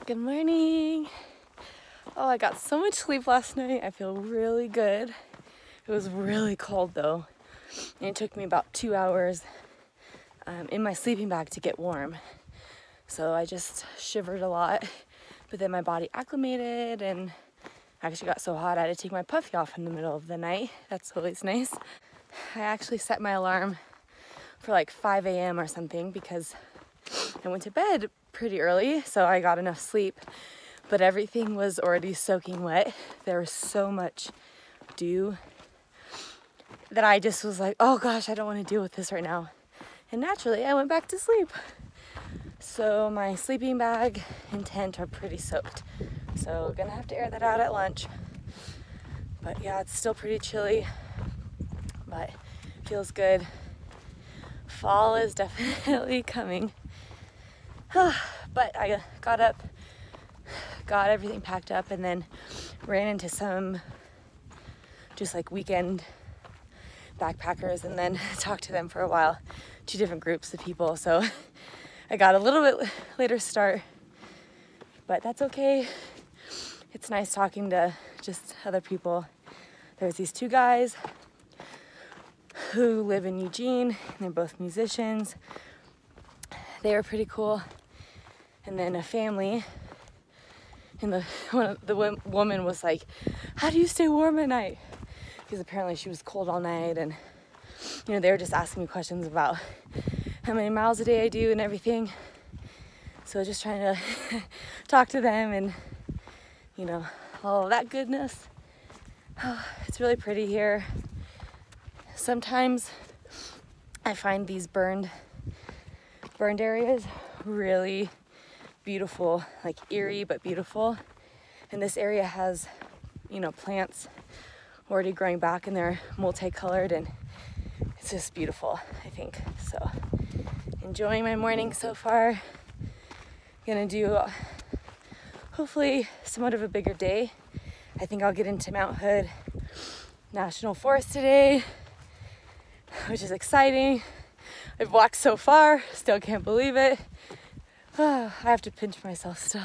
Good morning. Oh, I got so much sleep last night. I feel really good. It was really cold though. And it took me about 2 hours in my sleeping bag to get warm. So I just shivered a lot, but then my body acclimated and actually got so hot I had to take my puffy off in the middle of the night. That's always nice. I actually set my alarm for like 5 a.m. or something because I went to bed pretty early, so I got enough sleep, but everything was already soaking wet. There was so much dew that I just was like, oh gosh, I don't want to deal with this right now. And naturally, I went back to sleep. So my sleeping bag and tent are pretty soaked. So gonna have to air that out at lunch. But yeah, it's still pretty chilly, but feels good. Fall is definitely coming. But I got up, got everything packed up, and then ran into some just like weekend backpackers and then talked to them for a while. 2 different groups of people. So I got a little bit later start, but that's okay. It's nice talking to just other people. There's these 2 guys who live in Eugene, and they're both musicians. They were pretty cool. And then a family, and the woman was like, how do you stay warm at night? Because apparently she was cold all night, and they were just asking me questions about how many miles a day I do and everything. So just trying to talk to them and all of that goodness. Oh, it's really pretty here. Sometimes I find these burned areas really beautiful, like eerie but beautiful. And this area has plants already growing back, and they're multicolored, and it's just beautiful, I think. So enjoying my morning so far. Gonna do hopefully somewhat of a bigger day. I think I'll get into Mount Hood National Forest today, which is exciting. I've walked so far, still can't believe it. I have to pinch myself still.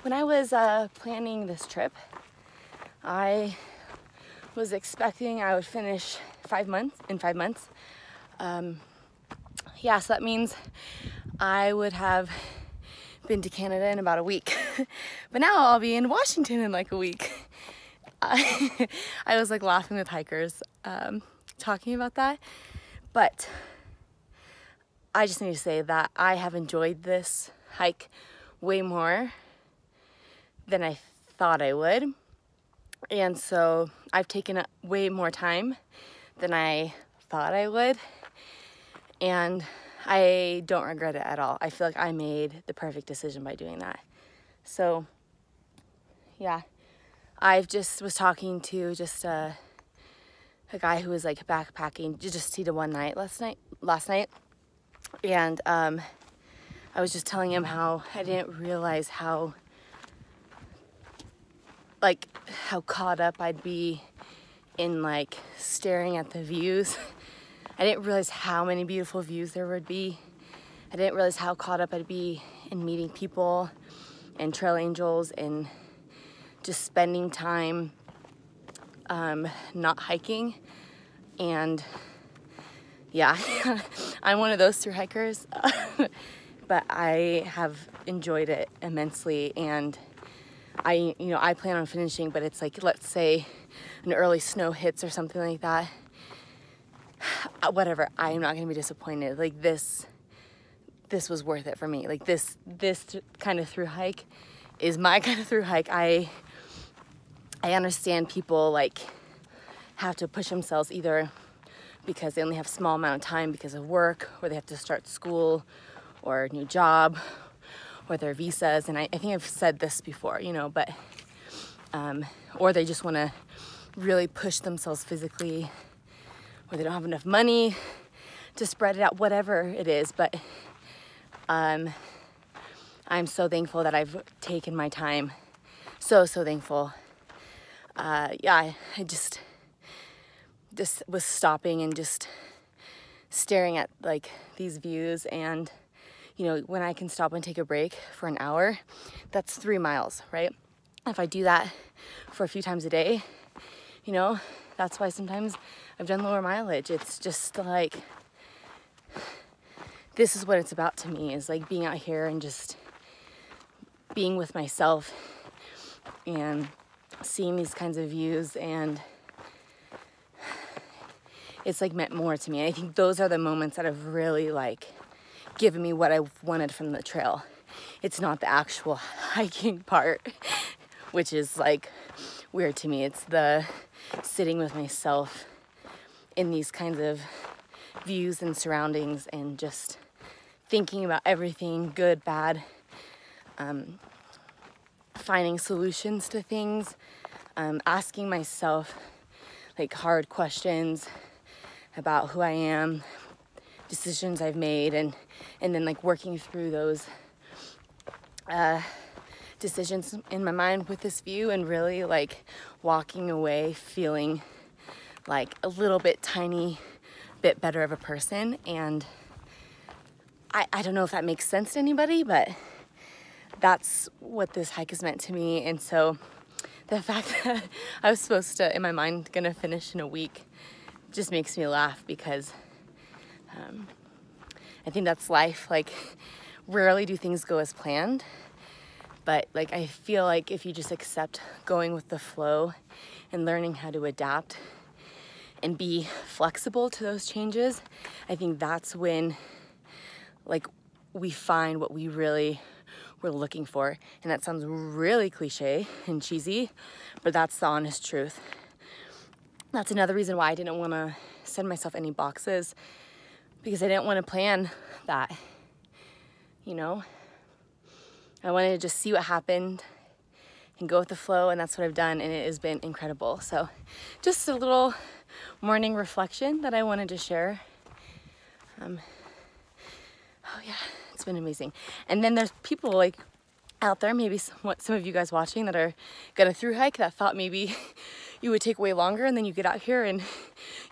When I was planning this trip, I was expecting I would finish in 5 months. So that means I would have been to Canada in about a week. But now I'll be in Washington in like a week. I was like laughing with hikers talking about that. But I just need to say that I have enjoyed this hike way more than I thought I would. And so I've taken way more time than I thought I would. And I don't regret it at all. I feel like I made the perfect decision by doing that. So yeah, I've just was talking to just a guy who was like backpacking just he did one night last night. And I was just telling him how I didn't realize how caught up I'd be in like staring at the views. I didn't realize how many beautiful views there would be. I didn't realize how caught up I'd be in meeting people and trail angels and just spending time not hiking. And yeah, I'm one of those thru hikers, but I have enjoyed it immensely. And I plan on finishing, but it's like, let's say an early snow hits or something like that. Whatever, I am not going to be disappointed. Like this was worth it for me. Like this kind of thru hike is my kind of thru hike. I I understand people like have to push themselves either because they only have a small amount of time because of work, or they have to start school or a new job or their visas. And I think I've said this before, you know, but or they just want to really push themselves physically, or they don't have enough money to spread it out, whatever it is. But I'm so thankful that I've taken my time. So thankful. Yeah, I just was stopping and just staring at like these views. And you know, when I can stop and take a break for an hour, that's 3 miles, right? If I do that for a few times a day, you know, that's why sometimes I've done lower mileage. It's just like, this is what it's about to me, is like being out here and just being with myself and seeing these kinds of views. And it's like meant more to me. And I think those are the moments that have really like given me what I wanted from the trail. It's not the actual hiking part, which is like weird to me. It's the sitting with myself in these kinds of views and surroundings and just thinking about everything, good, bad, finding solutions to things, asking myself like hard questions about who I am, decisions I've made, and then like working through those decisions in my mind with this view, and really like walking away feeling like a little bit tiny bit better of a person. And I don't know if that makes sense to anybody, but that's what this hike has meant to me. And so the fact that I was supposed to, in my mind, gonna finish in a week just makes me laugh, because I think that's life. Like, rarely do things go as planned, but like I feel like if you just accept going with the flow and learning how to adapt and be flexible to those changes, I think that's when like we find what we really were looking for. And that sounds really cliche and cheesy, but that's the honest truth. That's another reason why I didn't want to send myself any boxes, because I didn't want to plan that, you know. I wanted to just see what happened and go with the flow, and that's what I've done, and it has been incredible. So just a little morning reflection that I wanted to share. Oh yeah, it's been amazing. And then there's people like out there, maybe some of you guys watching, that are gonna through hike, that thought maybe you would take way longer, and then you get out here and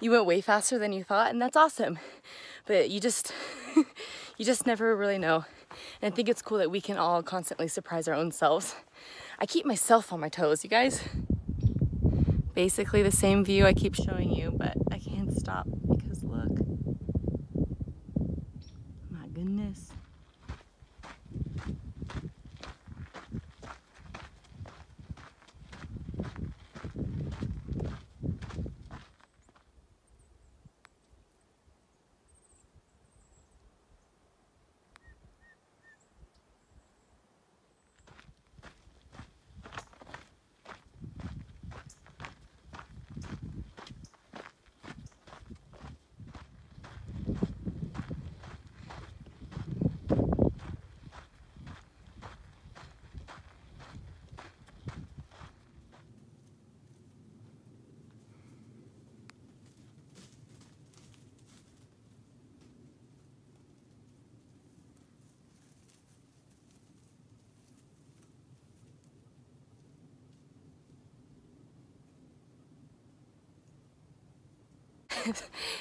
you went way faster than you thought, and that's awesome. But you just you just never really know. And I think it's cool that we can all constantly surprise our own selves. I keep myself on my toes, you guys. Basically the same view I keep showing you, but I can't stop because look. My goodness.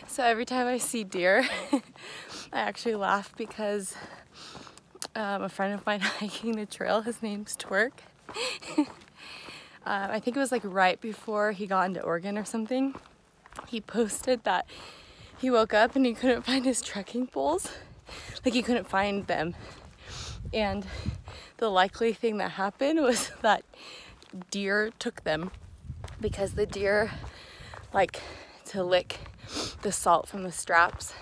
So every time I see deer, I actually laugh, because a friend of mine hiking the trail, his name's Twerk. I think it was like right before he got into Oregon or something. He posted that he woke up and he couldn't find his trekking poles. Like, he couldn't find them. And the likely thing that happened was that deer took them, because the deer like to lick the salt from the straps,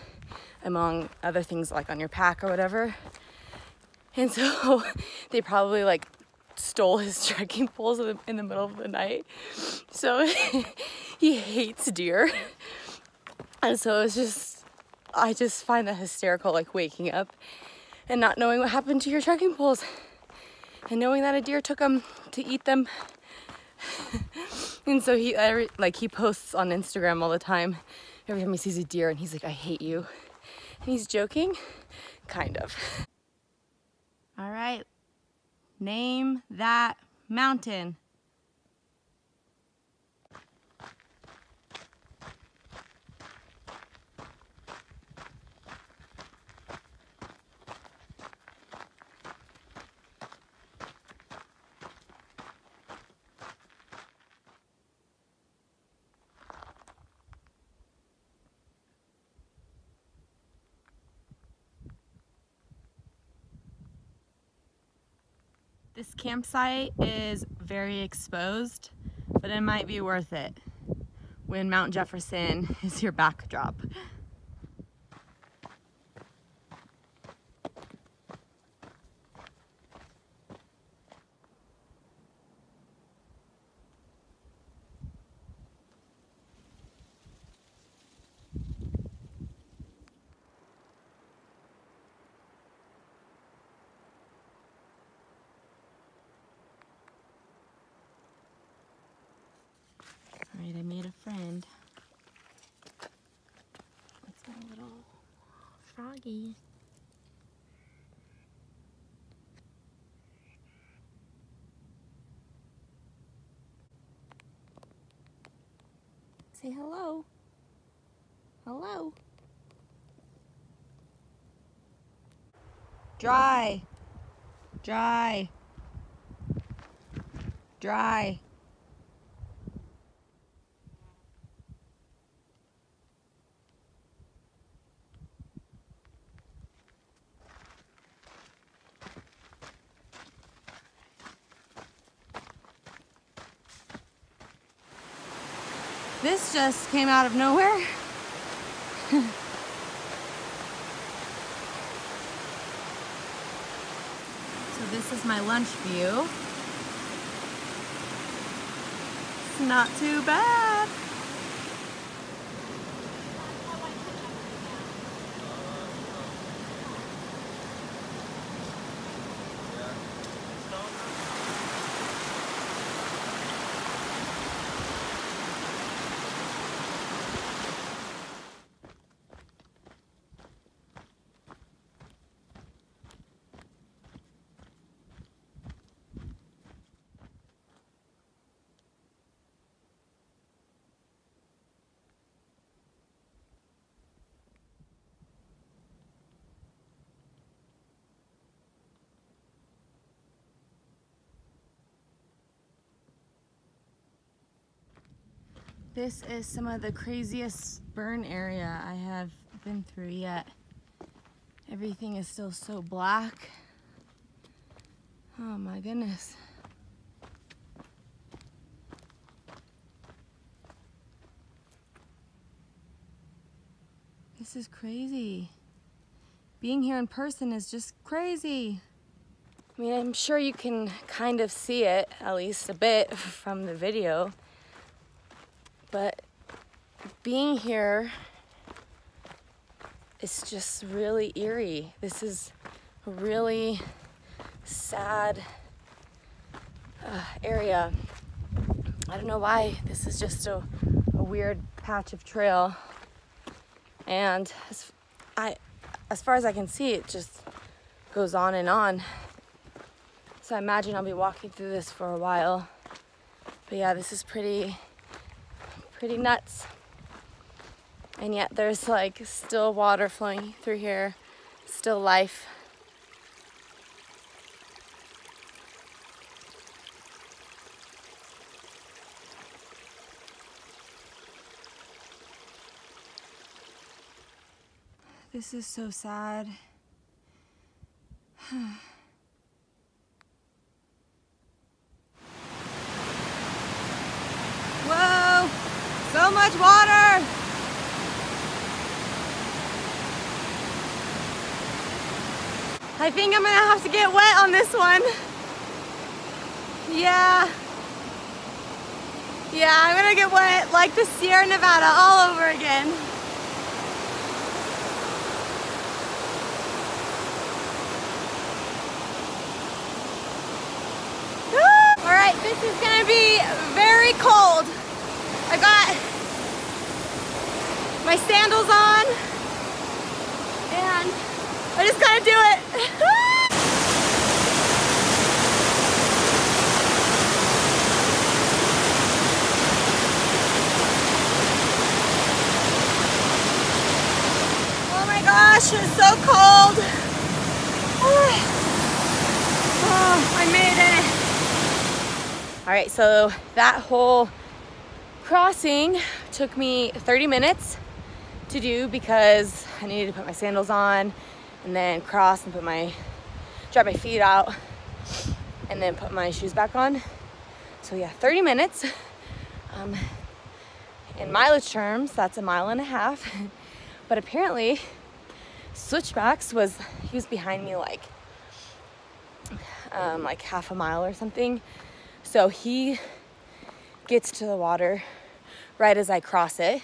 among other things like on your pack or whatever. And so they probably like stole his trekking poles in the middle of the night. So he hates deer. And so it's just, I just find that hysterical, like waking up and not knowing what happened to your trekking poles and knowing that a deer took them to eat them. And so he posts on Instagram all the time. Every time he sees a deer and he's like, I hate you. And he's joking, kind of. All right, name that mountain. This campsite is very exposed, but it might be worth it when Mount Jefferson is your backdrop. All right, I made a friend. That's my little froggy. Say hello. Hello. Dry. Dry. Dry. This just came out of nowhere. So this is my lunch view. It's not too bad. This is some of the craziest burn area I have been through yet. Everything is still so black. Oh my goodness. This is crazy. Being here in person is just crazy. I mean, I'm sure you can kind of see it, at least a bit, from the video. But being here is just really eerie. This is a really sad area. I don't know why. This is just a weird patch of trail. And as far as I can see, it just goes on and on. So I imagine I'll be walking through this for a while. But yeah, this is pretty nuts. And yet there's like still water flowing through here, still life. This is so sad. Whoa! So much water! I think I'm gonna have to get wet on this one. Yeah. Yeah, I'm gonna get wet like the Sierra Nevada all over again. All right, this is gonna be very cold. I got my sandals on and I just gotta do it. Oh my gosh, it's so cold. Oh, I made it. All right, so that whole crossing took me 30 minutes to do because I needed to put my sandals on and then cross and dry my feet out and then put my shoes back on. So yeah, 30 minutes. In mileage terms, that's 1.5 miles. But apparently, Switchbacks he was behind me like half a mile or something. So he gets to the water right as I cross it.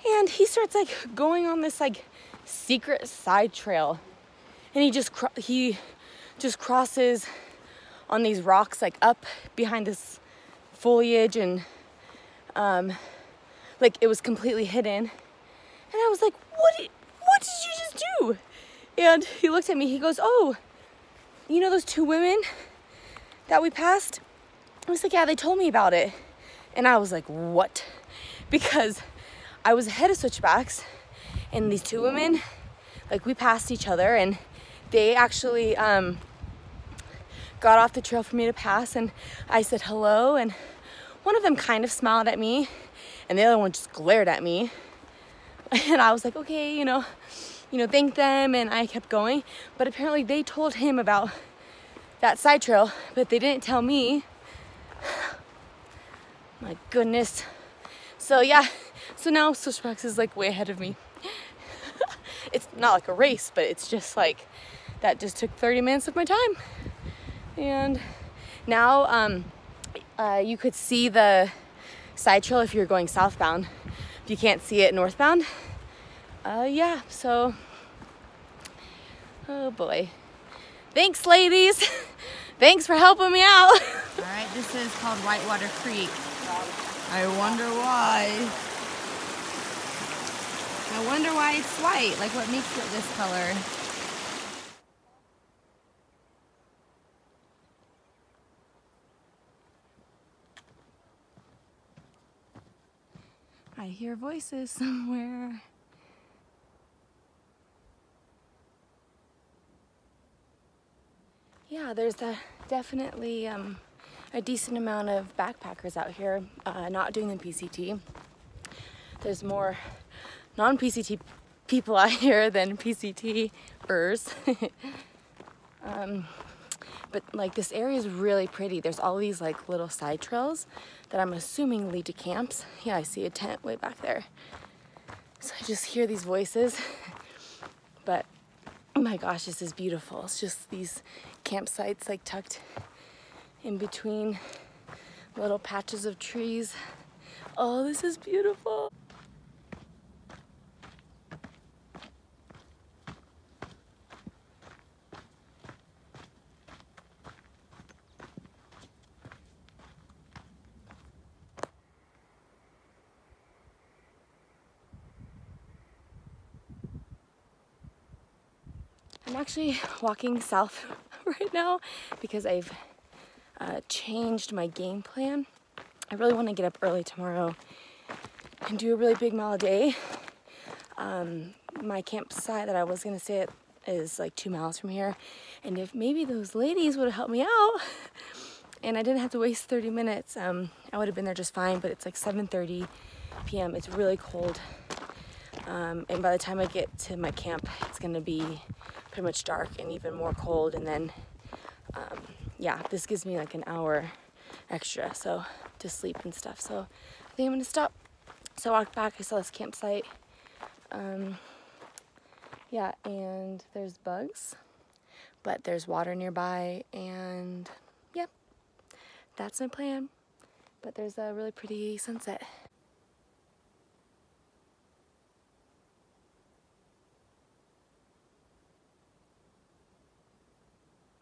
And he starts like going on this like secret side trail. And he just crosses on these rocks like up behind this foliage and like it was completely hidden. And I was like, what did you just do? And he looked at me, he goes, oh, you know those 2 women that we passed? I was like, yeah, they told me about it. And I was like, what? Because I was ahead of Switchbacks and these 2 women, like we passed each other and they actually got off the trail for me to pass and I said hello and one of them kind of smiled at me and the other one just glared at me. And I was like, okay, you know, thank them, and I kept going. But apparently they told him about that side trail, but they didn't tell me. My goodness. So yeah, so now Switchbacks is like way ahead of me. It's not like a race, but it's just like, that just took 30 minutes of my time. And now you could see the side trail if you're going southbound. If you can't see it northbound. Yeah, so, oh boy. Thanks, ladies. Thanks for helping me out. All right, this is called Whitewater Creek. I wonder why. I wonder why it's white. Like, what makes it this color? I hear voices somewhere. Yeah, there's definitely a decent amount of backpackers out here not doing the PCT. There's more non-PCT people out here than PCT-ers. But like this area is really pretty. There's all these like little side trails that I'm assuming lead to camps. Yeah, I see a tent way back there. So I just hear these voices. But oh my gosh, this is beautiful. It's just these campsites like tucked in between little patches of trees. Oh, this is beautiful. I'm actually walking south right now because I've changed my game plan. I really want to get up early tomorrow and do a really big mile a day. My campsite that I was going to stay at is like 2 miles from here. And if maybe those ladies would have helped me out and I didn't have to waste 30 minutes, I would have been there just fine. But it's like 7:30 p.m. It's really cold. And by the time I get to my camp, it's going to be pretty much dark and even more cold. And then, yeah, this gives me like an hour extra to sleep and stuff. So I think I'm going to stop. So I walked back. I saw this campsite. Yeah, and there's bugs, but there's water nearby, and yeah, that's my plan. But there's a really pretty sunset.